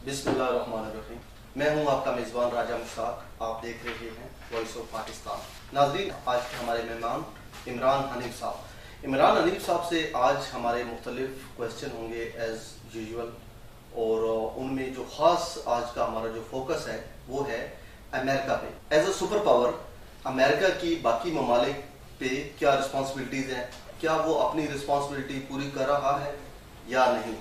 बिस्मिल्लाहिर्रहमानिर्रहीम। मैं हूं आपका मेज़बान राजा मुश्ताक। आप देख रहे हैं वॉइस ऑफ पाकिस्तान। नाज़रीन, आज के हमारे मेहमान इमरान हनीफ साहब। इमरान हनीफ साहब से आज हमारे मुख्तलिफ क्वेश्चन होंगे एज़ यूजुअल, और उनमें जो ख़ास आज का हमारा जो फोकस है वो है अमेरिका पे। As a super power America की बाकी ममालिक पे क्या रिस्पॉन्सिबिलिटीज़ हैं, क्या वो अपनी रिस्पॉन्सिबिलिटी पूरी कर रहा है या नहीं,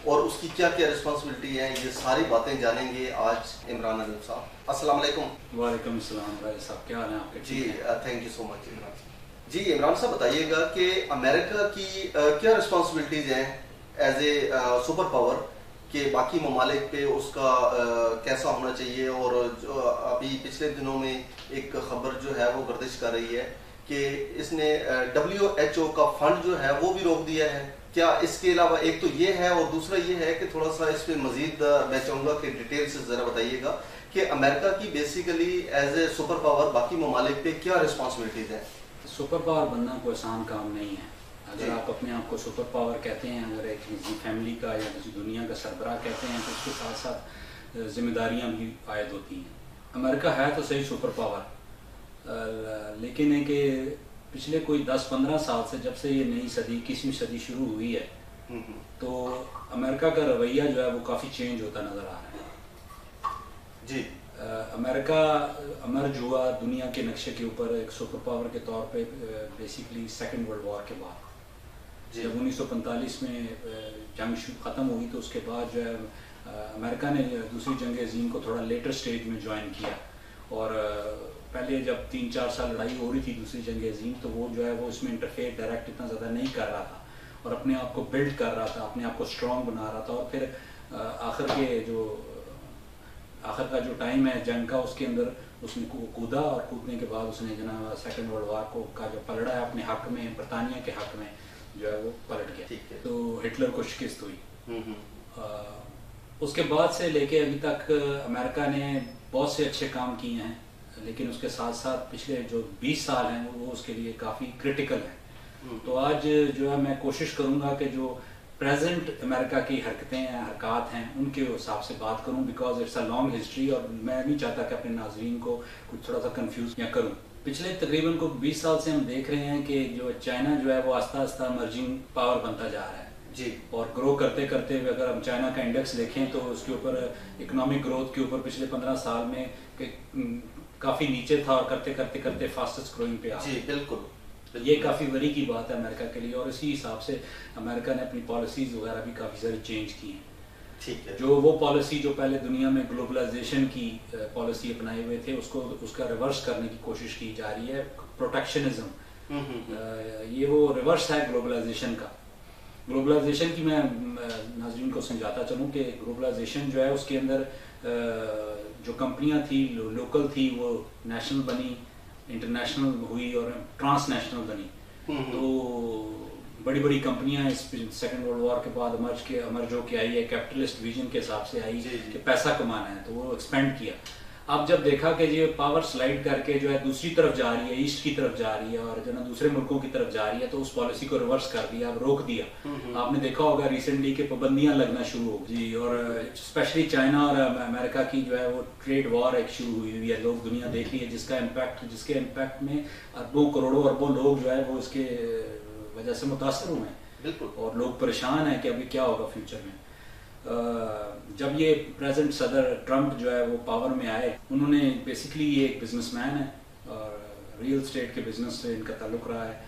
और उसकी क्या क्या रिस्पॉन्सिबिलिटी है, ये सारी बातें जानेंगे आज इमरान हनीफ साहब। अस्सलाम वालेकुम। वालेकुम सलाम भाई साहब, क्या हाल है आपके? जी thank you so much Imran. जी इमरान साहब, बताइएगा कि अमेरिका की क्या रिस्पॉन्सिबिलिटीज़ हैं एज ए सुपर पावर के बाकी ममालिक पे, उसका कैसा होना चाहिए। और जो अभी पिछले दिनों में एक खबर जो है वो गर्दिश कर रही है कि इसने WHO का फंड जो है वो भी रोक दिया है। क्या इसके अलावा एक तो ये है, और दूसरा ये है कि थोड़ा सा इस पर मजीद मैं चाहूँगा कि डिटेल से ज़रा बताइएगा कि अमेरिका की basically as a super power बाकी ममालिक पे क्या रिस्पॉन्सिबिलिटीज़ हैं। सुपर पावर बनना कोई आसान काम नहीं है। अगर आप अपने आप को सुपर पावर कहते हैं, अगर एक किसी फैमिली का या किसी दुनिया का सरबराह कहते हैं, तो उसके साथ साथ जिम्मेदारियां भी आयद होती हैं। अमेरिका है तो सही सुपर पावर, लेकिन है कि पिछले कोई 10-15 साल से, जब से ये नई सदी 21वीं सदी शुरू हुई है, तो अमेरिका का रवैया जो है वो काफ़ी चेंज होता नज़र आ रहा है। जी अमेरिका अमर्ज हुआ दुनिया के नक्शे के ऊपर एक सुपर पावर के तौर पे बेसिकली सेकेंड वर्ल्ड वॉर के बाद। जब 1945 में जंग ख़त्म हुई तो उसके बाद जो है अमेरिका ने दूसरी जंग अज़ीम को थोड़ा लेटर स्टेज में ज्वाइन किया। और पहले जब 3-4 साल लड़ाई हो रही थी दूसरी जंग अज़ीम, तो वो जो है वो इसमें इंटरफेयर डायरेक्ट इतना ज़्यादा नहीं कर रहा था और अपने आप को बिल्ड कर रहा था, अपने आप को स्ट्रॉन्ग बना रहा था। और फिर आखिर का जो टाइम है जंग का, उसके अंदर उसने कूदा, और कूदने के बाद उसने जनाब सेकेंड वर्ल्ड वॉर का जो पलड़ा है अपने हक में, बरतानिया के हक में जो है वो पलट गया। तो हिटलर को शिकस्त हुई। उसके बाद से लेके अभी तक अमेरिका ने बहुत से अच्छे काम किए हैं, लेकिन उसके साथ साथ पिछले जो 20 साल हैं वो उसके लिए काफ़ी क्रिटिकल हैं। तो आज जो है मैं कोशिश करूँगा कि जो प्रेजेंट अमेरिका की हरकतें हैं, हरकत हैं, उनके हिसाब से बात करूँ, because it's a long history और मैं नहीं चाहता कि अपने नाजरीन को कुछ थोड़ा सा कंफ्यूज या करूँ। पिछले तकरीबन को 20 साल से हम देख रहे हैं कि जो चाइना जो है वो आस्ता आस्ता इमर्जिंग पावर बनता जा रहा है जी। और ग्रो करते करते अगर हम चाइना का इंडेक्स देखें तो उसके ऊपर इकोनॉमिक ग्रोथ के ऊपर पिछले 15 साल में काफ़ी नीचे था, और करते करते करते फास्टेस्ट ग्रोइंग पे आ जी। बिल्कुल, ये काफ़ी वरी की बात है अमेरिका के लिए, और इसी हिसाब से अमेरिका ने अपनी पॉलिसीज़ वगैरह भी काफ़ी सारी चेंज की हैं। ठीक है। जो वो पॉलिसी जो पहले दुनिया में ग्लोबलाइजेशन की पॉलिसी अपनाए हुए थे, उसका रिवर्स करने की कोशिश की जा रही है। प्रोटेक्शनिज्म, ये वो रिवर्स है ग्लोबलाइजेशन का। ग्लोबलाइजेशन की मैं नाज़रीन को समझाता चलूँ कि ग्लोबलाइजेशन जो है उसके अंदर जो कंपनियां थी लोकल थी वो नेशनल बनी, इंटरनेशनल हुई और ट्रांसनेशनल बनी। तो बड़ी बड़ी कंपनियां इस सेकेंड वर्ल्ड वॉर के बाद अमर्ज होके आई है, कैपिटलिस्ट विजन के हिसाब से आई कि पैसा कमाना है, तो वो एक्सपेंड किया। अब जब देखा कि ये पावर स्लाइड करके जो है दूसरी तरफ जा रही है, ईस्ट की तरफ जा रही है, और जो ना दूसरे मुल्कों की तरफ जा रही है, तो उस पॉलिसी को रिवर्स कर दिया, रोक दिया। आपने देखा होगा रिसेंटली कि पाबंदियां लगना शुरू हो गई, और स्पेशली चाइना और अमेरिका की जो है वो ट्रेड वॉर एक शुरू हुई है। लोग दुनिया देख रही है जिसके इम्पैक्ट में अरबों करोड़ों अरबों लोग जो है वो इसके वजह से मुतासर हुए हैं। बिल्कुल। और लोग परेशान हैं कि अभी क्या होगा फ्यूचर में। जब ये प्रेजेंट सदर ट्रंप जो है वो पावर में आए, उन्होंने बेसिकली ये एक बिजनेसमैन है और रियल एस्टेट के बिजनेस से इनका ताल्लुक रहा है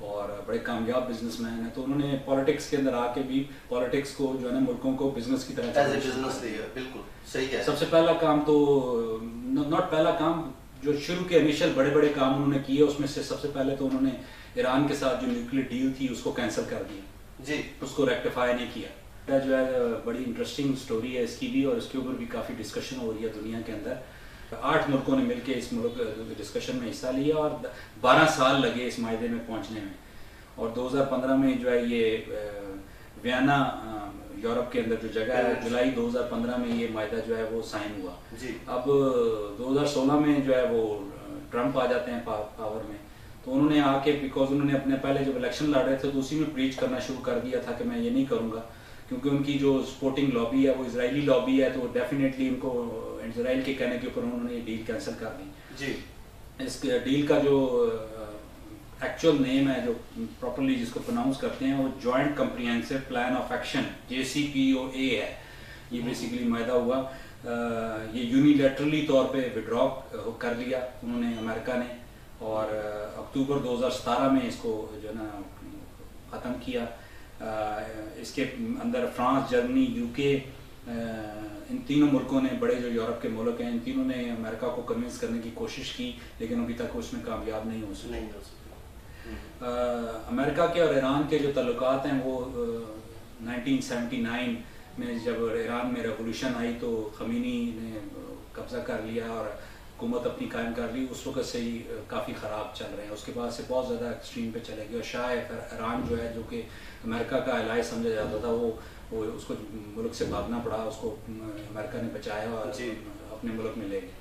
और बड़े कामयाब बिजनेसमैन है। तो उन्होंने पॉलिटिक्स के अंदर आके भी पॉलिटिक्स को जो है ना मुल्कों को बिजनेस की तरह बिजनेस दिया। बिल्कुल सही है। सबसे पहला काम तो नॉट पहला काम, जो शुरू के इनिशियल बड़े बड़े काम उन्होंने किए, उसमें से सबसे पहले तो उन्होंने ईरान के साथ जो न्यूक्लियर डील थी उसको कैंसिल कर दिया जी, उसको रेक्टिफाई नहीं किया। जो है बड़ी इंटरेस्टिंग स्टोरी है इसकी भी, और इसके ऊपर भी काफ़ी डिस्कशन हो रही है दुनिया के अंदर। 8 मुल्कों ने मिलकर इस मुल्क डिस्कशन में हिस्सा लिया और 12 साल लगे इस मायदे में पहुंचने में। और 2015 में जो है ये वियना यूरोप के अंदर जो जगह है, जुलाई 2015 में ये मायदा जो है वो साइन हुआ जी। अब 2016 में जो है वो ट्रंप आ जाते हैं पावर में, तो उन्होंने आके, बिकॉज उन्होंने अपने पहले जब इलेक्शन लड़ रहे थे तो उसी में प्रीच करना शुरू कर दिया था कि मैं ये नहीं करूँगा क्योंकि उनकी जो स्पोर्टिंग लॉबी है वो इजरायली लॉबी है, तो डेफिनेटली उनको इसराइल के कहने के ऊपर उन्होंने ये डील कैंसिल कर दी जी। इस डील का जो एक्चुअल नेम है, जो प्रॉपरली जिसको प्रोनाउंस करते हैं, वो joint comprehensive plan of action JCPOA है। ये बेसिकली मायदा हुआ, ये यूनिलैटरली तौर पे विड्रॉ कर लिया उन्होंने, अमेरिका ने, और अक्टूबर 2017 में इसको जो है ना ख़त्म किया। इसके अंदर फ्रांस, जर्मनी, UK, इन तीनों मुल्कों ने, बड़े जो यूरोप के मुल्क हैं, इन तीनों ने अमेरिका को कन्विंस करने की कोशिश की, लेकिन अभी तक उसमें कामयाब नहीं हो सके। अमेरिका के और ईरान के जो ताल्लुकात हैं वो 1979 में जब ईरान में रेवोल्यूशन आई तो खमीनी ने कब्जा कर लिया और हुकूमत अपनी कायम कर ली, उस वक्त से ही काफ़ी ख़राब चल रहे हैं। उसके बाद से बहुत ज़्यादा एक्सट्रीम पे चले गए और शाह ईरान जो है, जो कि अमेरिका का एलाय समझा जाता था, वो उसको मुल्क से भागना पड़ा, उसको अमेरिका ने बचाया और अपने मुल्क में ले गए।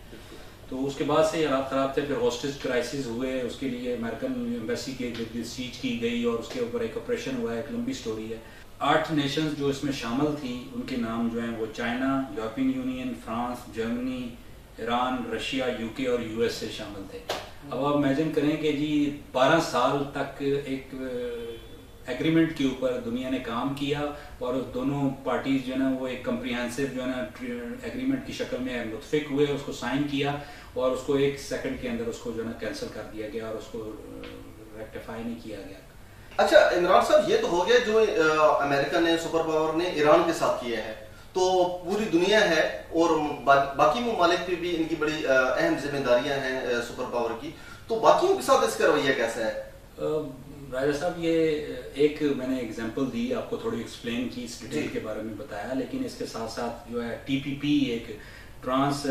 तो उसके बाद से हालात ख़राब थे, फिर हॉस्टेज क्राइसिस हुए, उसके लिए अमेरिकन एम्बेसी के सीज की गई और उसके ऊपर एक ऑपरेशन हुआ, एक लंबी स्टोरी है। 8 नेशंस जो इसमें शामिल थी, उनके नाम जो हैं वो China, European union, France, Germany, Iran, Russia, UK और US से शामिल थे। अब आप इमेजिन करें कि जी 12 साल तक एक एग्रीमेंट के ऊपर दुनिया ने काम किया और दोनों पार्टीज जो है ना वो एक कम्प्रिहेंसिव जो है ना एग्रीमेंट की शक्ल में मुत्फिक हुए, उसको साइन किया और उसको 1 सेकंड के अंदर उसको जो है ना कैंसिल कर दिया गया और उसको रेक्टिफाई नहीं किया गया। अच्छा इमरान साहब, ये तो हो गया जो अमेरिका ने, सुपर पावर ने ईरान के साथ किया है, तो पूरी दुनिया है और बाकी ममालिक पे भी इनकी बड़ी अहम जिम्मेदारियां हैं सुपर पावर की, तो बाकियों के साथ इसका रवैया कैसा है? राजा साहब, ये एक मैंने एग्जांपल दी, आपको थोड़ी एक्सप्लेन की, इस डिटेल के बारे में बताया, लेकिन इसके साथ साथ जो है TPP एक ट्रांस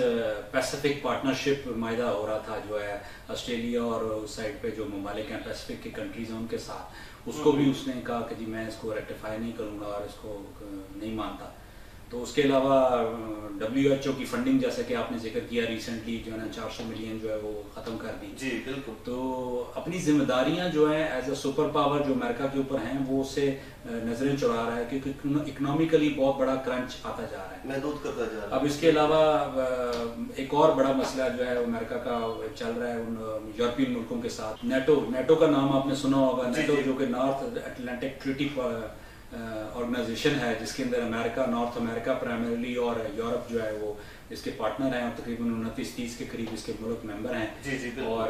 पैसिफिक पार्टनरशिप मायदा हो रहा था, जो है ऑस्ट्रेलिया और उस साइड पे जो ममालिक हैं पैसिफिक के कंट्रीज हैं उनके साथ, उसको भी उसने कहा कि जी मैं इसको रेक्टिफाई नहीं करूँगा और इसको नहीं मानता। तो उसके अलावा WHO की फंडिंग, जैसे कि आपने जिक्र किया रिसेंटली, जो है ना 400 मिलियन जो है वो ख़त्म कर दी। जी बिल्कुल। तो अपनी जिम्मेदारियां जो है एज अ सुपर पावर जो अमेरिका के ऊपर हैं वो उससे नजरें चुरा रहा है, क्योंकि इकोनॉमिकली बहुत बड़ा क्रंच आता जा रहा है, महदूद करता जा रहा है। अब इसके अलावा एक और बड़ा मसला जो है अमेरिका का चल रहा है उन यूरोपियन मुल्कों के साथ। नेटो का नाम आपने सुना होगा। नेटो जो कि नॉर्थ अटलांटिक ट्रीटी ऑर्गेनाइजेशन है, जिसके अंदर अमेरिका, नॉर्थ अमेरिका प्राइमरीली और यूरोप जो है वो इसके पार्टनर हैं और तकरीबन 29-30 के करीब इसके मुल्क मेंबर हैं। जी, और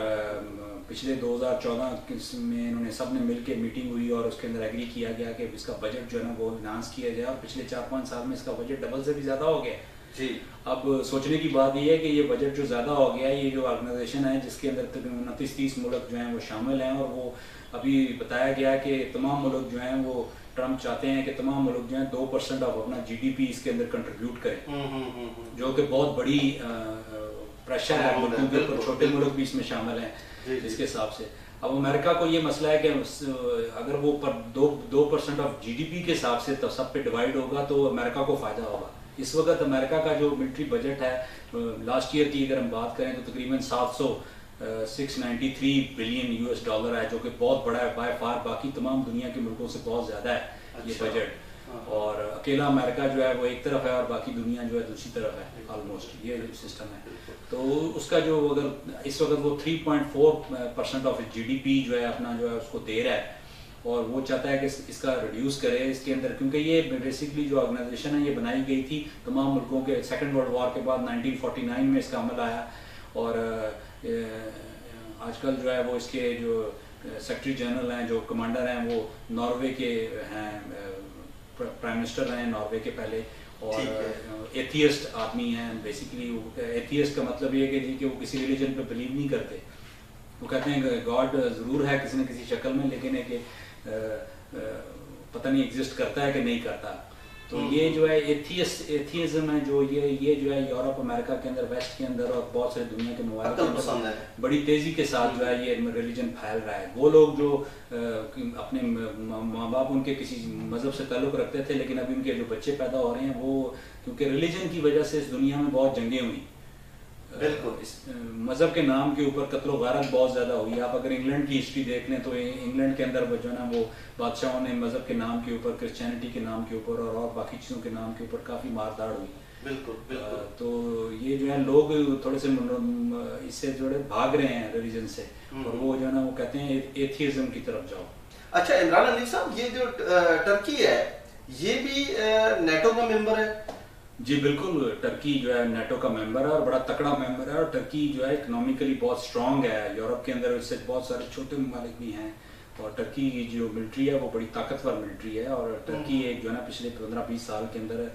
पिछले 2014 में इन्होंने सब ने मिलकर मीटिंग हुई और उसके अंदर एग्री किया गया कि इसका बजट जो है ना वो इन्हांस किया जाए और पिछले 4-5 साल में इसका बजट डबल से भी ज़्यादा हो गया जी। अब सोचने की बात यह है कि ये बजट जो ज़्यादा हो गया, ये जो ऑर्गेनाइजेशन है जिसके अंदर तकरीबन 29-30 मुल्क जो हैं वो शामिल हैं, और वो अभी बताया गया कि तमाम मुल्क जो हैं वो, ट्रम्प चाहते हैं कि तमाम मुल्क जो हैं 2% ऑफ अपना GDP इसके अंदर कंट्रीब्यूट करें, जो कि बहुत बड़ी प्रेशर है मुल्कों के ऊपर, छोटे मुल्क भी इसमें शामिल हैं इसके हिसाब से। अब अमेरिका को ये मसला है कि अगर वो 2% ऑफ GDP के हिसाब से तो सब पे डिवाइड होगा तो अमेरिका को फ़ायदा होगा। इस वक्त अमेरिका का जो मिलिट्री बजट है लास्ट ईयर की अगर हम बात करें तो तकरीबन 693 बिलियन US$ है, जो कि बहुत बड़ा है, बाय फार बाकी तमाम दुनिया के मुल्कों से बहुत ज़्यादा है ये बजट। और अकेला अमेरिका जो है वो एक तरफ है और बाकी दुनिया जो है दूसरी तरफ है, ऑलमोस्ट ये सिस्टम है। तो उसका जो अगर इस वक्त वो 3.4% ऑफ GDP जो है अपना जो है उसको दे रहा है और वो चाहता है कि इसका रिड्यूस करे इसके अंदर, क्योंकि ये बेसिकली जो ऑर्गेनाइजेशन है ये बनाई गई थी तमाम मुल्कों के सेकेंड वर्ल्ड वॉर के बाद 1949 में इसका अमल आया। और आजकल जो है वो इसके जो सेक्रेटरी जनरल हैं, जो कमांडर हैं, वो नॉर्वे के हैं, प्राइम मिनिस्टर रहे हैं नॉर्वे के पहले, और एथियस्ट आदमी हैं। बेसिकली एथियस्ट का मतलब ये है कि वो किसी रिलीजन पे बिलीव नहीं करते, वो कहते हैं गॉड ज़रूर है किसी न किसी शक्ल में, लेकिन है कि पता नहीं एग्जिस्ट करता है कि नहीं करता। तो ये जो है एथियज्म है, जो ये जो है यूरोप अमेरिका के अंदर, वेस्ट के अंदर और बहुत सारी दुनिया के ममालिक के अंदर बड़ी तेजी के साथ जो है ये रिलीजन फैल रहा है। वो लोग जो अपने माँ बाप उनके किसी मजहब से ताल्लुक़ रखते थे, लेकिन अभी उनके जो बच्चे पैदा हो रहे हैं वो क्योंकि रिलीजन की वजह से इस दुनिया में बहुत जंगें हुई, बिल्कुल। इस मजहब के नाम के ऊपर कत्लो गारत बहुत ज्यादा हुई। आप अगर इंग्लैंड की हिस्ट्री देख लें तो इंग्लैंड के अंदर जो है ना वो बादशाहों ने मजहब के नाम के ऊपर, क्रिश्चियनिटी के नाम के ऊपर और बाकी चीज़ों के नाम के ऊपर काफ़ी मारदाड़ हुई। बिल्कुल बिल्कुल। तो ये जो है लोग थोड़े से इससे जोड़े भाग रहे हैं रिलीजन से, और वो जो है ना वो कहते हैं एथियज्म की तरफ जाओ। अच्छा इमरान हनीफ साहब, ये जो टर्की है ये भी नेटो का मेंबर है? जी बिल्कुल, टर्की जो है नेटो का मेंबर है और बड़ा तकड़ा मेंबर है। और टर्की जो है इकोनॉमिकली बहुत स्ट्रांग है। यूरोप के अंदर इससे बहुत सारे छोटे ममालिक भी हैं, और टर्की की जो मिलिट्री है वो बड़ी ताकतवर मिलिट्री है। और टर्की एक जो है ना पिछले 15-20 साल के अंदर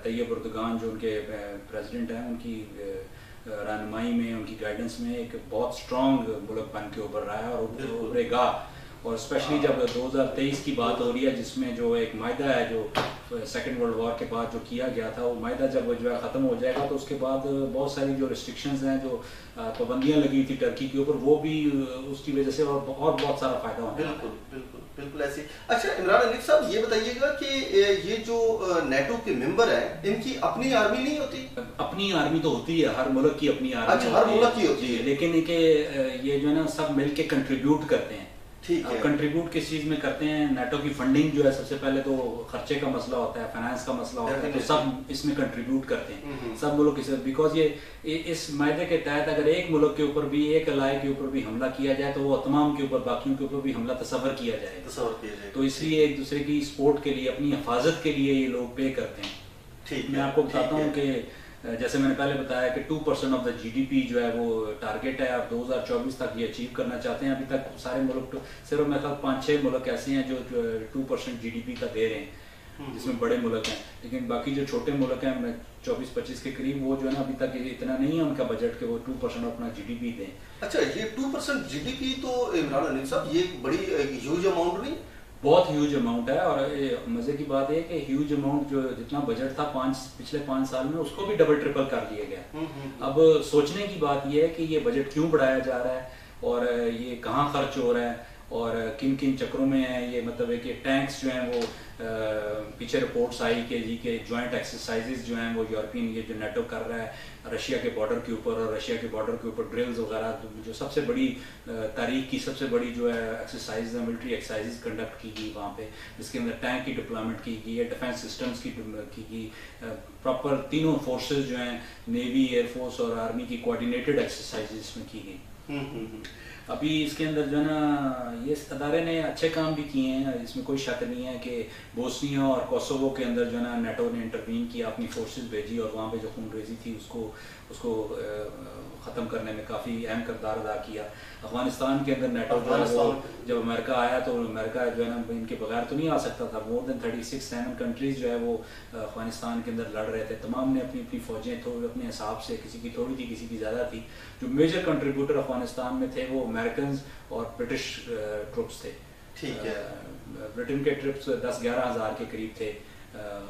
तैयब एर्दोगान जो उनके प्रेसिडेंट हैं, उनकी रहनुमाई में, उनकी गाइडेंस में एक बहुत स्ट्रांग मुल्क बन के उभर रहा है और उभरेगा। और स्पेशली जब 2023 की बात हो रही है, जिसमें जो एक मायदा है जो सेकेंड वर्ल्ड वॉर के बाद जो किया गया था, वो मायदा जब जो है ख़त्म हो जाएगा तो उसके बाद बहुत सारी जो रिस्ट्रिक्शंस हैं, जो पाबंदियां लगी थी टर्की के ऊपर, वो भी उसकी वजह से और बहुत सारा फायदा होगा। बिल्कुल बिल्कुल बिल्कुल ऐसी। अच्छा इमरान हनीफ साहब, ये बताइएगा कि ये जो नेटो के मेंबर हैं, इनकी अपनी आर्मी नहीं होती? अपनी आर्मी तो होती है, हर मुल्क की अपनी आर्मी। अच्छा, हर मुल्क की होती है, लेकिन ये जो है ना सब मिल के कंट्रीब्यूट करते हैं। ठीक है। कंट्रीब्यूट किस चीज में करते हैं? नेटो की फंडिंग जो है, सबसे पहले तो खर्चे का मसला होता है, फाइनेंस का मसला होता है, तो सब इसमें कंट्रीब्यूट करते हैं सब मुल्क इसे, बिकॉज ये इस मायदे के तहत अगर एक मुल्क के ऊपर भी, एक अलाय के ऊपर भी हमला किया जाए तो वो तमाम के ऊपर, बाकियों के ऊपर भी हमला तसव्वुर किया जाएगा। तो इसलिए एक दूसरे की सपोर्ट के लिए, अपनी हिफाजत के लिए ये लोग पे करते हैं। ठीक, मैं आपको बताता हूँ कि जैसे मैंने पहले बताया कि 2% ऑफ द जीडीपी जो है वो टारगेट है, और 2024 तक ये अचीव करना चाहते हैं। अभी तक सारे मुल्क, सिर्फ मेरे ख्याल 5-6 मुल्क ऐसे हैं जो 2% जीडीपी का दे रहे हैं, जिसमें बड़े मुल्क हैं। लेकिन बाकी जो छोटे मुल्क हैं 24-25 के करीब, वो जो है ना अभी तक इतना नहीं है उनका बजट कि वो 2% अपना जीडीपी दें। अच्छा, ये 2% जीडीपी तो इमरान हनीफ साहब ये बड़ी ह्यूज अमाउंट नहीं? बहुत ह्यूज अमाउंट है। और मजे की बात है कि ह्यूज अमाउंट जो जितना बजट था पिछले 5 साल में, उसको भी डबल ट्रिपल कर दिया गया। अब सोचने की बात यह है कि ये बजट क्यों बढ़ाया जा रहा है और ये कहाँ खर्च हो रहा है और किन किन चक्रों में है ये। मतलब है कि टैंक्स जो हैं वो पीछे रिपोर्ट्स आई कि जी के जॉइंट एक्सरसाइजेज जो हैं वो यूरोपियन ये जो नेटो कर रहा है रशिया के बॉर्डर के ऊपर, और रशिया के बॉर्डर के ऊपर ड्रिल्स वगैरह, जो सबसे बड़ी तारीख की सबसे बड़ी जो है एक्सरसाइज है, मिलिट्री एक्सरसाइजेज कंडक्ट की गई वहाँ पे, जिसके अंदर टैंक की डिप्लॉयमेंट की गई है, डिफेंस सिस्टम्स की गई, प्रॉपर तीनों फोर्सेज जो हैं, नेवी, एयरफोर्स और आर्मी की कोऑर्डिनेटेड एक्सरसाइजेज में की गई। अभी इसके अंदर जो है ना ये अदारे ने अच्छे काम भी किए हैं, इसमें कोई शक नहीं है कि बोस्निया और कोसोवो के अंदर जो है ना नेटो ने इंटरवीन किया, अपनी फोर्सेस भेजी और वहाँ पे जो खूनरेजी थी उसको ख़त्म करने में काफ़ी अहम किरदार अदा किया। अफगानिस्तान के अंदर नेटो जो है वो जब अमेरिका आया तो अमेरिका जो है ना इनके बगैर तो नहीं आ सकता था। मोर देन 36-7 कंट्रीज़ जो है वो अफगानिस्तान के अंदर लड़ रहे थे। तमाम ने अपनी अपनी फ़ौजें थोड़ी अपने हिसाब से, किसी की थोड़ी थी किसी की ज़्यादा थी। जो मेजर कंट्रीब्यूटर अफगानिस्तान में थे वो अमेरिकन और ब्रिटिश ट्रुप्स थे। ठीक है। ब्रिटेन के ट्रिप्स 10-11 हज़ार के करीब थे,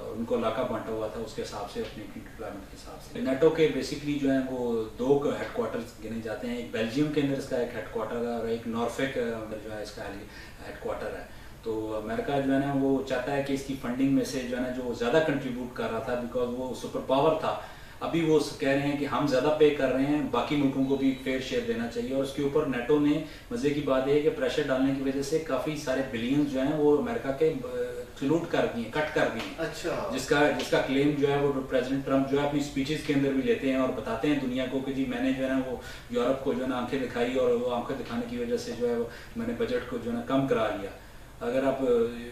उनको इलाका बांटा हुआ था उसके हिसाब से, अपनी डिप्लॉयमेंट के हिसाब से। नेटो के बेसिकली जो है वो 2 हेडक्वार्टर्स गिने जाते हैं। एक बेल्जियम के अंदर इसका एक हेडक्वार्टर है और एक नॉर्फे के अंदर जो है इसका हेडक्वार्टर है। तो अमेरिका जो है ना वो चाहता है कि इसकी फंडिंग में से जो है ना जो ज़्यादा कंट्रीब्यूट कर रहा था, बिकॉज वो सुपर पावर था, अभी वो कह रहे हैं कि हम ज़्यादा पे कर रहे हैं, बाकी मुल्कों को भी फेयर शेयर देना चाहिए। और उसके ऊपर नेटो ने, मज़े की बात है कि प्रेशर डालने की वजह से काफ़ी सारे बिलियंस जो हैं वो अमेरिका के सलूट कर दिए, कट कर दिए। अच्छा। जिसका क्लेम जो है वो प्रेसिडेंट ट्रंप जो है अपनी स्पीचेस के अंदर भी लेते हैं और बताते हैं दुनिया को कि जी मैंने जो है ना वो यूरोप को जो है ना आंखें दिखाई और वो आंखें दिखाने की वजह से जो है मैंने बजट को जो है ना कम करा लिया। अगर आप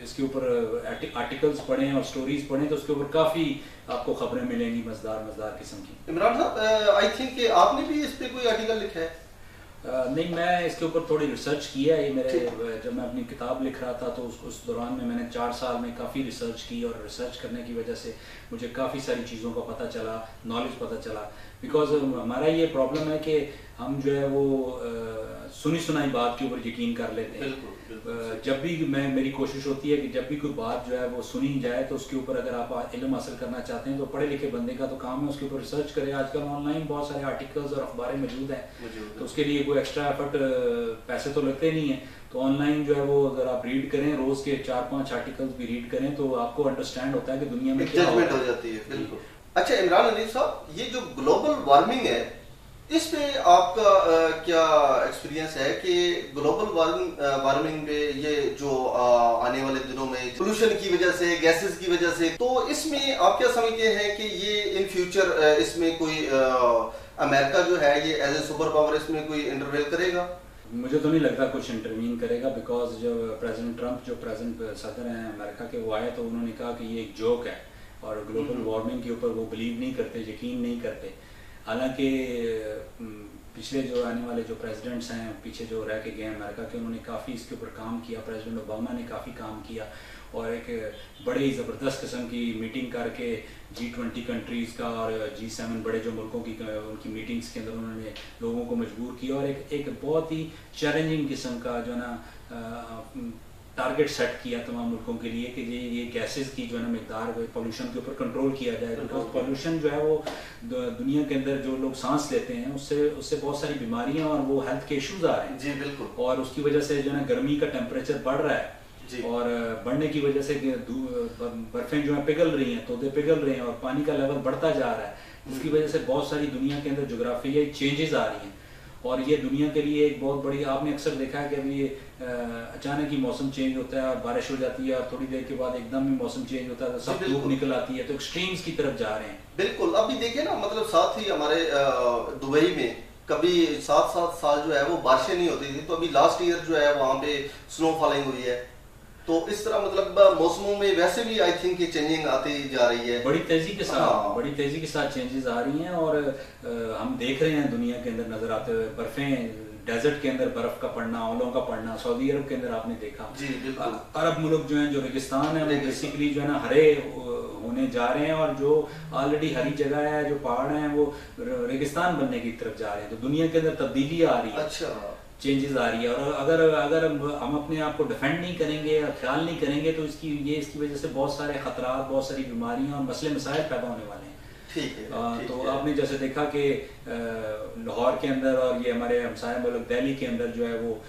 इसके ऊपर आर्टिकल्स पढ़ें और स्टोरीज पढ़ें तो उसके ऊपर काफ़ी आपको खबरें मिलेंगी मज़ेदार किस्म की। इमरान साहब, आई थिंक कि आपने भी इस पे कोई आर्टिकल लिखा है? नहीं, मैं इसके ऊपर थोड़ी रिसर्च की है। ये मेरे जब मैं अपनी किताब लिख रहा था तो उस दौरान में मैंने 4 साल में काफ़ी रिसर्च की, और रिसर्च करने की वजह से मुझे काफ़ी सारी चीज़ों का पता चला, नॉलेज पता चला। बिकॉज हमारा ये प्रॉब्लम है कि हम जो है वो सुनी सुनाई बात के ऊपर यकीन कर लेते हैं। बिल्कुल। जब भी मेरी कोशिश होती है कि जब भी कोई बात जो है वो सुनी जाए तो उसके ऊपर अगर आप इल्म हासिल करना चाहते हैं तो पढ़े लिखे बंदे का तो काम है उसके ऊपर रिसर्च करें। आजकल ऑनलाइन बहुत सारे आर्टिकल्स और अखबारें मौजूद हैं, तो उसके लिए कोई एक्स्ट्रा एफर्ट, पैसे तो लगते नहीं है। तो ऑनलाइन जो है वो अगर आप रीड करें, रोज के 4-5 आर्टिकल्स भी रीड करें तो आपको अंडरस्टैंड होता है कि दुनिया में क्या जजमेंट हो जाती है। बिल्कुल। अच्छा इमरान हनीफ साहब, ये जो ग्लोबल वार्मिंग है इस पे आपका क्या एक्सपीरियंस है कि ग्लोबल वार्मिंग पे ये जो आने वाले दिनों में पोल्यूशन की वजह से, गैसेस की वजह से, तो इसमें आप क्या समझते हैं कि ये इन फ्यूचर इसमें कोई अमेरिका जो है ये एज ए सुपर पावर इसमें कोई इंटरवेल करेगा? मुझे तो नहीं लगता कुछ इंटरवीन करेगा, बिकॉज जब प्रेसिडेंट ट्रंप जो प्रेजेंट सदर हैं अमेरिका के, वो आए तो उन्होंने कहा कि ये एक जोक है और ग्लोबल वार्मिंग के ऊपर वो बिलीव नहीं करते, यकीन नहीं करते। हालांकि पिछले जो आने वाले जो प्रेसिडेंट्स हैं पीछे जो रह के गए अमेरिका के, उन्होंने काफ़ी इसके ऊपर काम किया। प्रेसिडेंट ओबामा ने काफ़ी काम किया और एक बड़ी ज़बरदस्त किस्म की मीटिंग करके G20 कंट्रीज़ का और G7 बड़े जो मुल्कों की उनकी मीटिंग्स के अंदर उन्होंने लोगों को मजबूर किया और एक बहुत ही चैलेंजिंग किस्म का जो है ना टारगेट सेट किया तमाम मुल्कों के लिए कि ये गैसेस की जो है ना मिकदार पोल्यूशन के ऊपर कंट्रोल किया जाए। बिकॉज पोल्यूशन जो है वो दुनिया के अंदर जो लोग सांस लेते हैं उससे बहुत सारी बीमारियां और वो हेल्थ के इश्यूज आ रहे हैं। जी बिल्कुल। और उसकी वजह से जो है ना गर्मी का टेम्परेचर बढ़ रहा है और बढ़ने की वजह से बर्फें जो है पिघल रही हैं, तोदे पिघल रहे हैं और पानी का लेवल बढ़ता जा रहा है, जिसकी वजह से बहुत सारी दुनिया के अंदर जोग्राफियाई चेंजेस आ रही हैं। और ये दुनिया के लिए एक बहुत बड़ी, आपने अक्सर देखा है कि अभी अचानक ही मौसम चेंज होता है और बारिश हो जाती है और थोड़ी देर के बाद एकदम ही मौसम चेंज होता है तो सब धूप निकल आती है, तो एक्सट्रीम्स की तरफ जा रहे हैं। बिल्कुल। अभी देखिए ना, मतलब साथ ही हमारे दुबई में कभी 7-7 साल जो है वो बारिशें नहीं होती थी, तो अभी लास्ट ईयर जो है वहाँ पे स्नो फॉलिंग हुई है। तो इस तरह मतलब मौसमों में वैसे भी आई थिंक ये चेंजिंग आती जा रही है बड़ी तेजी के साथ। बड़ी तेजी के साथ चेंजेस आ रही हैं और हम देख रहे हैं दुनिया के अंदर नजर आते हुए बर्फें, डेजर्ट के अंदर बर्फ का पड़ना, ओलों का पड़ना, सऊदी अरब के अंदर आपने देखा। जी बिल्कुल। अरब मुल्क जो है, जो रेगिस्तान है वो बेसिकली जो है ना हरे होने जा रहे हैं और जो ऑलरेडी हरी जगह है, जो पहाड़ हैं वो रेगिस्तान बनने की तरफ जा रहे हैं। तो दुनिया के अंदर तब्दीली आ रही है। अच्छा। चेंजेस आ रही है और अगर हम अपने आप को डिफेंड नहीं करेंगे और ख्याल नहीं करेंगे तो इसकी वजह से बहुत सारे खतरात, बहुत सारी बीमारियां और मसले मसाइल पैदा होने वाले हैं। ठीक है। तो आपने जैसे देखा कि लाहौर के अंदर और ये हमारे हमसाया मुल्क दिल्ली के अंदर जो है वो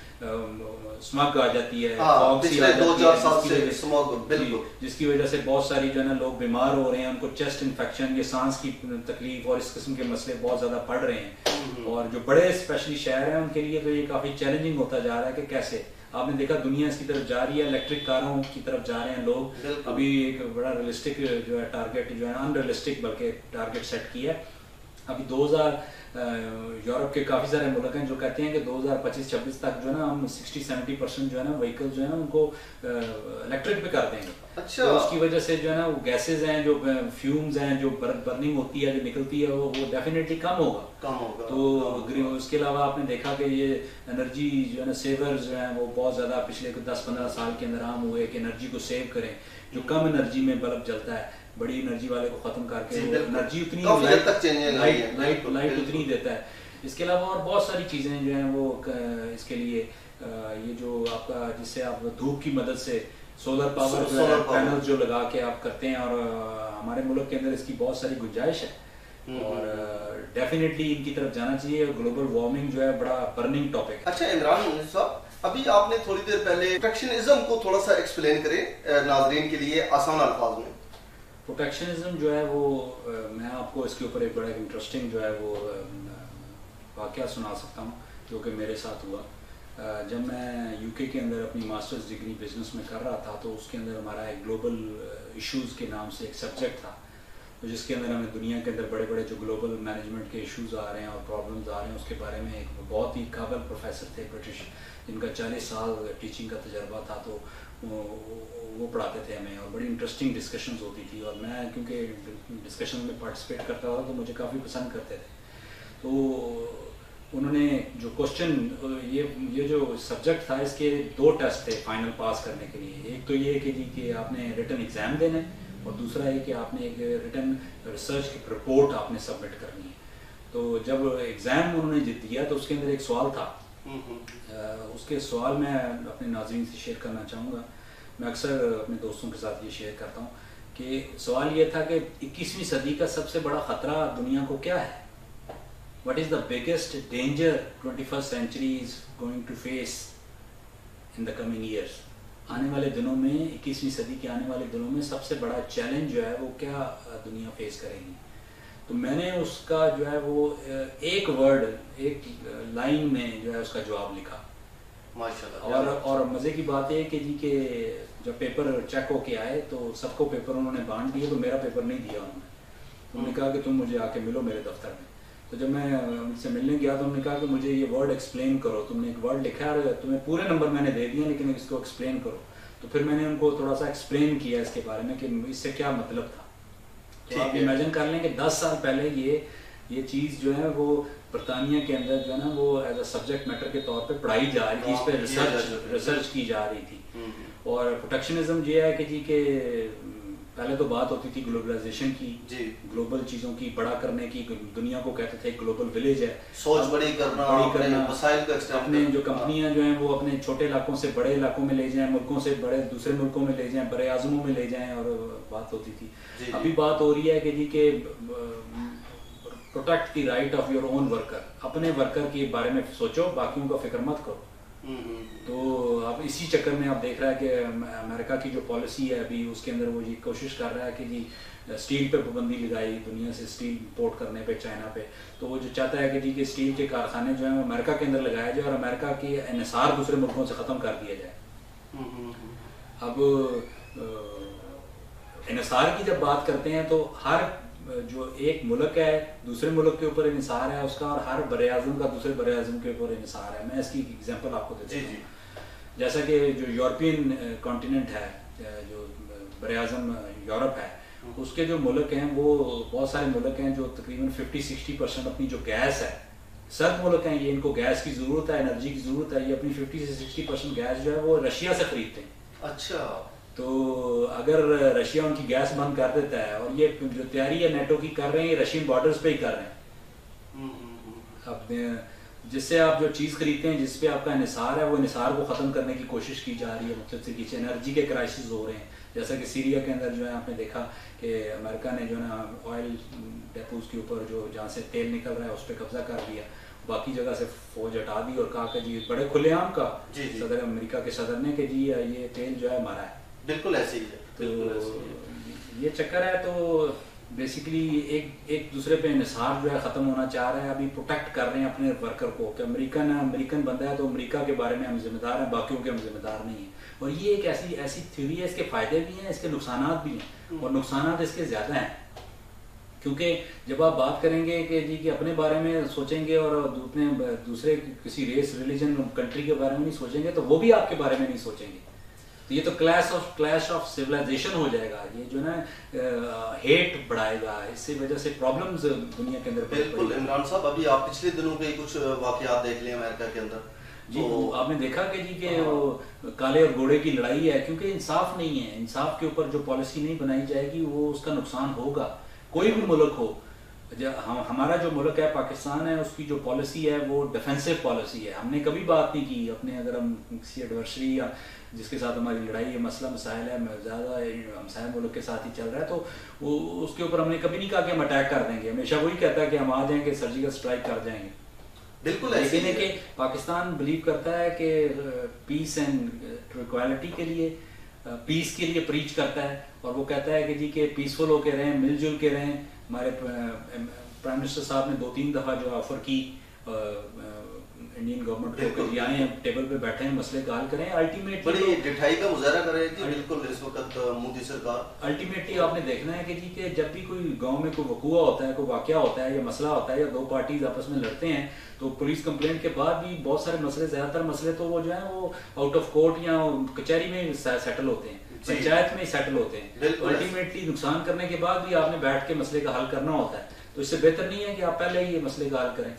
स्मग आ जाती है, पिछले 2-4 साल से स्मग, बिल्कुल, जिसकी वजह से बहुत सारी जो है ना लोग बीमार हो रहे हैं, उनको चेस्ट इन्फेक्शन, ये सांस की तकलीफ और इस किस्म के मसले बहुत ज्यादा बढ़ रहे हैं। और जो बड़े स्पेशली शहर हैं उनके लिए तो ये काफी चैलेंजिंग होता जा रहा है कि कैसे, आपने देखा दुनिया इसकी तरफ जा रही है, इलेक्ट्रिक कारों की तरफ जा रहे हैं लोग। अभी एक बड़ा रियलिस्टिक जो है टारगेट, जो है अनरियलिस्टिक बल्कि टारगेट सेट किया है। अभी 2000 यूरोप के काफ़ी सारे मुल्क हैं जो कहते हैं कि 2025-26 तक जो है ना हम 60-70% जो है ना व्हीकल जो है ना उनको इलेक्ट्रिक पे कर देंगे। अच्छा। तो उसकी वजह से जो है ना वो गैसेज हैं, जो फ्यूम्स हैं, जो बर्निंग होती है, जो निकलती है, वो डेफिनेटली कम होगा। तो उसके अलावा आपने देखा कि ये एनर्जी जो है ना सेवर्स जो हैं वो बहुत ज़्यादा पिछले 10-15 साल के अंदर आम हुए कि एनर्जी को सेव करें। जो कम एनर्जी में बल्ब जलता है, बड़ी एनर्जी वाले को खत्म करके एनर्जी उतनी लाइट उतनी देता है। इसके अलावा और बहुत सारी चीजें जो हैं वो इसके लिए ये जो आपका, जिससे आप धूप की मदद से सोलर पावर पैनल जो लगा के आप करते हैं, और हमारे मुल्क के अंदर इसकी बहुत सारी गुंजाइश है और डेफिनेटली इनकी तरफ जाना चाहिए। ग्लोबल वार्मिंग जो है बड़ा बर्निंग टॉपिक है। अच्छा इमरान साहब, अभी आपने थोड़ी देर पहले प्रोटेक्शनिज्म को थोड़ा सा एक्सप्लेन करें नाज़रीन के लिए आसान अल्फाज में। प्रोटेक्शनिज्म जो है वो मैं आपको इसके ऊपर एक बड़ा इंटरेस्टिंग जो है वो वाक़या सुना सकता हूँ जो कि मेरे साथ हुआ। जब मैं यूके के अंदर अपनी मास्टर्स डिग्री बिजनेस में कर रहा था तो उसके अंदर हमारा एक ग्लोबल इश्यूज़ के नाम से एक सब्जेक्ट था, तो जिसके अंदर हमें दुनिया के अंदर बड़े बड़े जो ग्लोबल मैनेजमेंट के इश्यूज़ आ रहे हैं और प्रॉब्लम्स आ रहे हैं उसके बारे में एक बहुत ही काबिल प्रोफेसर थे ब्रिटिश, जिनका 40 साल टीचिंग का तजर्बा था, तो वो पढ़ाते थे हमें और बड़ी इंटरेस्टिंग डिस्कशंस होती थी और मैं क्योंकि डिस्कशन में पार्टिसिपेट करता था तो मुझे काफ़ी पसंद करते थे। तो उन्होंने जो क्वेश्चन, ये जो सब्जेक्ट था इसके 2 टेस्ट थे फाइनल पास करने के लिए। एक तो ये कि आपने रिटन एग्ज़ाम देना है और दूसरा है कि आपने एक रिटन रिसर्च की रिपोर्ट आपने सबमिट करनी है। तो जब एग्ज़ाम उन्होंने दिया तो उसके अंदर एक सवाल था, उसके सवाल मैं अपने नाज़रीन से शेयर करना चाहूँगा। मैं अक्सर अपने दोस्तों के साथ ये शेयर करता हूँ कि सवाल ये था कि 21वीं सदी का सबसे बड़ा ख़तरा दुनिया को क्या है? What is the biggest danger 21st century is going to face in the coming years? आने वाले दिनों में, 21वीं सदी के आने वाले दिनों में सबसे बड़ा चैलेंज जो है वो क्या दुनिया फेस करेगी? तो मैंने उसका जो है वो एक वर्ड, एक लाइन में जो है उसका जवाब लिखा माशाल्लाह। और मज़े की बात है कि जी के जब पेपर चेक होके आए तो सबको पेपर उन्होंने बांट दिए, तो मेरा पेपर नहीं दिया उन्होंने कहा कि तुम मुझे आके मिलो मेरे दफ्तर में। तो जब मैं उनसे मिलने गया तो उन्होंने कहा कि मुझे ये वर्ड एक्सप्लेन करो, तुमने एक वर्ड लिखा है और तुम्हें पूरे नंबर मैंने दे दिए लेकिन इसको एक्सप्लेन करो। तो फिर मैंने उनको थोड़ा सा एक्सप्लेन किया इसके बारे में कि इससे क्या मतलब था। तो आप इमेजिन कर लें कि 10 साल पहले ये चीज़ जो है वो बरतानिया के अंदर जो है ना वो एज अ सब्जेक्ट मैटर के तौर पे पढ़ाई जा रही थी, इस पर रिसर्च की जा रही थी। और प्रोटेक्शनिज्म ये है कि जी के पहले तो बात होती थी ग्लोबलाइजेशन की, ग्लोबल चीज़ों की बड़ा करने की, दुनिया को कहते थे ग्लोबल विलेज है, सोच बड़ी करना, अपने जो कंपनियां जो हैं वो अपने छोटे इलाकों से बड़े इलाकों में ले जाएं, मुल्कों से बड़े दूसरे मुल्कों में ले जाएं, बड़े आज़मों में ले जाएं, और बात होती थी। अभी बात हो रही है कि जी के protect the right of your own worker, अपने वर्कर के बारे में सोचो, बाकियों का फिक्र मत करो। तो अब इसी चक्कर में आप देख रहा है कि अमेरिका की जो पॉलिसी है अभी उसके अंदर वो ये कोशिश कर रहा है कि जी स्टील पे पाबंदी लगाई, दुनिया से स्टील इंपोर्ट करने पे चाइना पे। तो वो जो चाहता है कि जी के स्टील के कारखाने जो हैं अमेरिका के अंदर लगाया जाए और अमेरिका की इन्हिसार दूसरे मुल्कों से ख़त्म कर दिया जाए। अब इन्हिसार की जब बात करते हैं तो हर जो एक मुल्क है दूसरे मुल्क के ऊपर इन्हिसार है उसका, और हर बरे-आज़म का दूसरे बरे-आज़म के ऊपर इन्हिसार है। मैं इसकी एग्जांपल आपको देता हूँ। जैसा कि जो यूरोपियन कॉन्टिनेंट है, जो बरे-आज़म यूरोप है, उसके जो मुल्क हैं वो बहुत सारे मुल्क हैं जो तकरीबन 50-60% अपनी जो गैस है, सर्द मुल्क हैं ये, इनको गैस की ज़रूरत है, एनर्जी की ज़रूरत है, ये अपनी 50 से 60% गैस जो है वो रशिया से खरीदते हैं। अच्छा। तो अगर रशिया उनकी गैस बंद कर देता है, और ये जो तैयारी है नेटो की कर रहे हैं, रशियन बॉर्डर्स पे ही कर रहे हैं। अब जिससे आप जो चीज़ खरीदते हैं, जिस पे आपका इन्हिसार है, वो इन्हिसार को ख़त्म करने की कोशिश की जा रही है मुख्तलिफ तरीके से। एनर्जी के क्राइसिस हो रहे हैं, जैसा कि सीरिया के अंदर जो है आपने देखा कि अमेरिका ने जो है ना ऑयल डेपोज के ऊपर जो जहाँ से तेल निकल रहा है उस पर कब्जा कर लिया, बाकी जगह से फौज हटा दी और कहा कि जी बड़े खुलेआम का सदर अमेरिका के सदर ने कि जी ये तेल जो है हमारा है। बिल्कुल ऐसे ही है। तो ये चक्कर है। तो बेसिकली एक दूसरे पे इन्हिसार जो है ख़त्म होना चाह रहा है। अभी प्रोटेक्ट कर रहे हैं अपने वर्कर को कि अमेरिकन बंदा है तो अमेरिका के बारे में हम जिम्मेदार हैं, बाकियों के हम जिम्मेदार नहीं हैं। और ये एक ऐसी थ्योरी है, इसके फ़ायदे भी हैं, इसके नुकसान भी हैं, और नुकसान इसके ज़्यादा हैं। क्योंकि जब आप बात करेंगे कि जी कि अपने बारे में सोचेंगे और अपने दूसरे किसी रेस, रिलीजन, कंट्री के बारे में नहीं सोचेंगे तो वो भी आपके बारे में नहीं सोचेंगे। तो ये तो क्लैश ऑफ सिविलाइजेशन हो जाएगा। ये जो ना हेट बढ़ाएगा, इससे वजह से प्रॉब्लम्स दुनिया के अंदर। बिल्कुल इमरान साहब, अभी आप पिछले दिनों के कुछ वाकयात देख लें अमेरिका के अंदर जी। तो आपने देखा कि जी के वो काले और गोरे की लड़ाई है, क्योंकि इंसाफ नहीं है। इंसाफ के ऊपर जो पॉलिसी नहीं बनाई जाएगी वो उसका नुकसान होगा, कोई भी मुल्क हो। हमारा जो मुल्क है पाकिस्तान है, उसकी जो पॉलिसी है वो डिफेंसिव पॉलिसी है। हमने कभी बात नहीं की अपने, अगर हम किसी एडवर्सरी या जिसके साथ हमारी लड़ाई है, मसला मसाइल है, ज़्यादा हमसाया मुल्क के साथ ही चल रहा है, तो वो उसके ऊपर हमने कभी नहीं कहा कि हम अटैक कर देंगे। हमेशा वही कहता है कि हम आ जाएंगे, सर्जिकल स्ट्राइक कर जाएंगे। बिल्कुल ऐसे है कि पाकिस्तान बिलीव करता है कि पीस एंड इक्वालिटी के लिए, पीस के लिए प्रीच करता है, और वो कहता है कि जी के पीसफुल होके रहें, मिलजुल के रहें। हमारे प्राइम मिनिस्टर साहब ने 2-3 दफ़ा जो ऑफर की इंडियन गवर्नमेंट को, आए टेबल पे बैठे हैं, मसले का हल करें। अल्टीमेटली बड़ी ढिठाई का मुजाहरा कर रही थी बिल्कुल इस वक्त मोदी सरकार। अल्टीमेटली आपने देखना है कि जी के जब भी कोई गांव में कोई वकूआ होता है, कोई वाकया होता है या मसला होता है, या दो पार्टीज आपस में लड़ते हैं, तो पुलिस कंप्लेंट के बाद भी बहुत सारे मसले, ज़्यादातर मसले तो वो जो है वो आउट ऑफ कोर्ट या कचहरी में सेटल होते हैं, पंचायत में सेटल होते हैं। अल्टीमेटली नुकसान करने के बाद भी आपने बैठ के मसले का हल करना होता है। तो इससे बेहतर नहीं है कि आप पहले ही ये मसले का हल करें।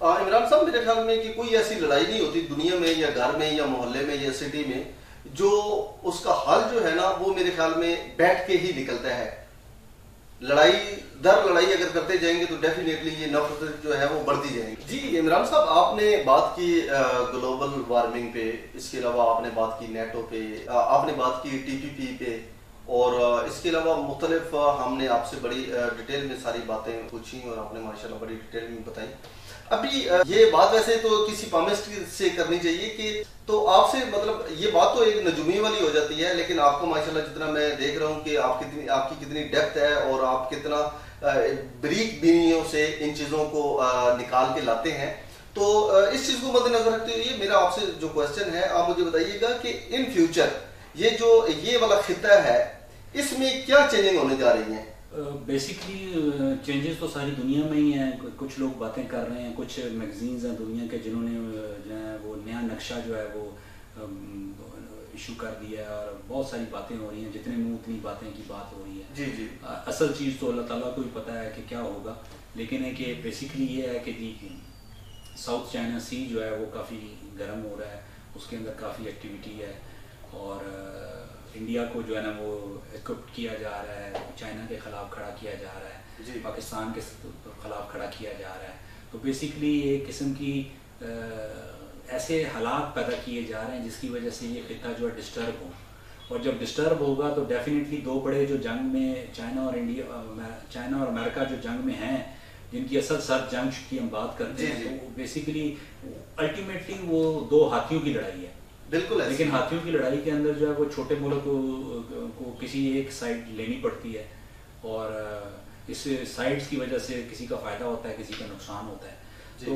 इमरान साहब, मेरे ख्याल में कि कोई ऐसी लड़ाई नहीं होती दुनिया में या घर में या मोहल्ले में या सिटी में जो उसका हल जो है ना वो मेरे ख्याल में बैठ के ही निकलता है। लड़ाई दर लड़ाई अगर करते जाएंगे तो डेफिनेटली ये नफरत जो है वो बढ़ती जाएगी। जी इमरान साहब, आपने बात की ग्लोबल वार्मिंग पे, इसके अलावा आपने बात की नेटो पे, आपने बात की TPP पे, और इसके अलावा मुख्तलिफ हमने आपसे बड़ी डिटेल में सारी बातें पूछी और आपने माशाल्लाह बड़ी डिटेल में बताई। अभी ये बात वैसे तो किसी पामिस्ट से करनी चाहिए कि तो आपसे मतलब ये बात तो एक नजूमी वाली हो जाती है, लेकिन आपको माशाल्लाह जितना मैं देख रहा हूँ कि आपकी कितनी डेप्थ है और आप कितना ब्रीक बीनियों से इन चीज़ों को निकाल के लाते हैं। तो इस चीज़ को मद्देनजर रखते हुए मेरा आपसे जो क्वेश्चन है, आप मुझे बताइएगा कि इन फ्यूचर ये वाला खिता है, इसमें क्या चेंजिंग होने जा रही है? बेसिकली चेंजेस तो सारी दुनिया में ही हैं। कुछ लोग बातें कर रहे हैं, कुछ मैगजीन्स हैं दुनिया के जिन्होंने जो है वो नया नक्शा जो है वो इशू कर दिया है और बहुत सारी बातें हो रही हैं। जितने मुंह उतनी बातें की बात हो रही है। जी जी। असल चीज़ तो अल्लाह ताला को ही पता है कि क्या होगा, लेकिन है कि बेसिकली ये है कि जी साउथ चाइना सी जो है वो काफ़ी गर्म हो रहा है, उसके अंदर काफ़ी एक्टिविटी है और इंडिया को जो है ना वो इक्विप्ड किया जा रहा है, चाइना के ख़िलाफ़ खड़ा किया जा रहा है, पाकिस्तान के ख़िलाफ़ खड़ा किया जा रहा है। तो बेसिकली एक किस्म की ऐसे हालात पैदा किए जा रहे हैं जिसकी वजह से ये खिता जो है डिस्टर्ब हो, और जब डिस्टर्ब होगा तो डेफिनेटली दो बड़े जो जंग में चाइना और अमेरिका जो जंग में हैं, जिनकी असल सर जंग की हम बात करते हैं, तो बेसिकली अल्टीमेटली वो दो हाथियों की लड़ाई है। बिल्कुल। लेकिन हाथियों की लड़ाई के अंदर जो है वो छोटे मुल्क को किसी एक साइड लेनी पड़ती है और इस साइड्स की वजह से किसी का फ़ायदा होता है, किसी का नुकसान होता है। तो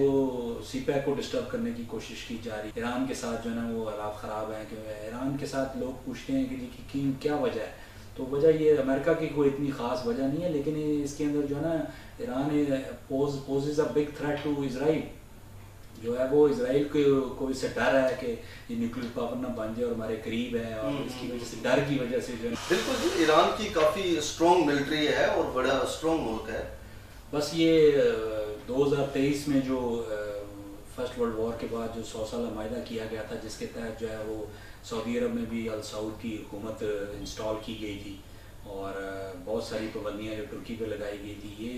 सीपैक को डिस्टर्ब करने की कोशिश की जा रही है। ईरान के साथ जो है ना वो हालात ख़राब हैं कि ईरान के साथ लोग पूछते हैं कि क्या वजह है, तो वजह ये अमेरिका की कोई इतनी ख़ास वजह नहीं है, लेकिन इसके अंदर जो है ना Iran poses a big threat to Israel, जो है वो इजराइल को इससे डर है कि ये न्यूक्लियर पावर ना बन जाए और हमारे करीब है, और इसकी वजह से डर की वजह से जो है बिल्कुल जी, ईरान की काफ़ी स्ट्रॉन्ग मिलिट्री है और बड़ा स्ट्रॉन्ग मुल्क है। बस ये 2023 में जो फर्स्ट वर्ल्ड वॉर के बाद जो 100 साल मायदा किया गया था, जिसके तहत जो है वो सऊदी अरब में भी अल सऊद की हुकूमत इंस्टॉल की गई थी और बहुत सारी पाबंदियाँ जो तुर्की पे लगाई गई थी, ये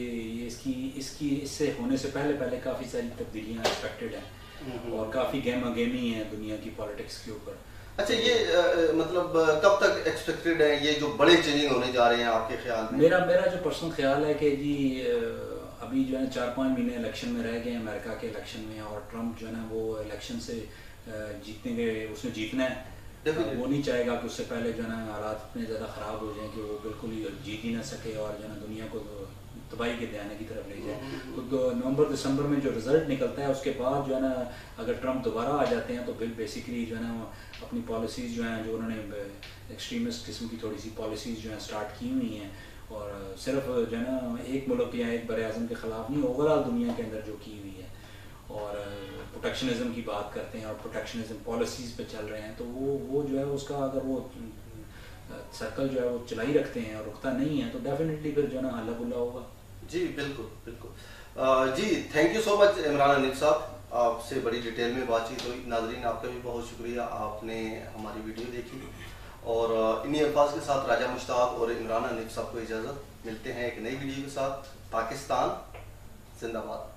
इससे होने से पहले काफ़ी सारी तब्दीलियाँ एक्सपेक्टेड हैं और काफ़ी गेमी है दुनिया की पॉलिटिक्स के ऊपर। अच्छा, ये मतलब कब तक एक्सपेक्टेड है ये जो बड़े चेंजिंग होने जा रहे हैं आपके ख्याल में? मेरा जो पर्सनल ख्याल है कि जी अभी जो है 4-5 महीने इलेक्शन में रह गए हैं, अमेरिका के इलेक्शन में, और ट्रम्प जो है ना वो इलेक्शन से जीतने के उसने जीतना है, वो नहीं चाहेगा कि उससे पहले जो है ना हालात इतने ज़्यादा ख़राब हो जाएं कि वो बिल्कुल ही जीत ही ना सके और जो है ना दुनिया को तबाही के दायने की तरफ ले जाए। तो नवंबर-दिसंबर में जो रिजल्ट निकलता है उसके बाद जो है ना अगर ट्रम्प दोबारा आ जाते हैं तो फिर बेसिकली जो है ना अपनी पॉलिसीज़ जो हैं, जो उन्होंने एक्सट्रीमिस्ट किस्म की थोड़ी सी पॉलिसीज़ जो हैं स्टार्ट की हुई हैं, और सिर्फ जो है ना एक मुल्क या एक बरे-आज़म के ख़िलाफ़ नहीं, ओवरऑल दुनिया के अंदर जो की हुई है, और प्रोटेक्शनिज्म की बात करते हैं और प्रोटेक्शनिज्म पॉलिसीज़ पे चल रहे हैं, तो वो जो है उसका अगर वो सर्कल जो है वो चलाई रखते हैं और रुकता नहीं है तो डेफिनेटली फिर जो है ना हल्ला गुल्ला होगा। जी बिल्कुल बिल्कुल। जी thank you so much Imran Hanif Sahab, आपसे बड़ी डिटेल में बातचीत हुई। नाजरीन आपका भी बहुत शुक्रिया, आपने हमारी वीडियो देखी, और इन्हीं अल्फाज के साथ राजा मुश्ताक और इमरान हनीफ साहब को इजाज़त, मिलते हैं एक नई वीडियो के साथ। पाकिस्तान जिंदाबाद।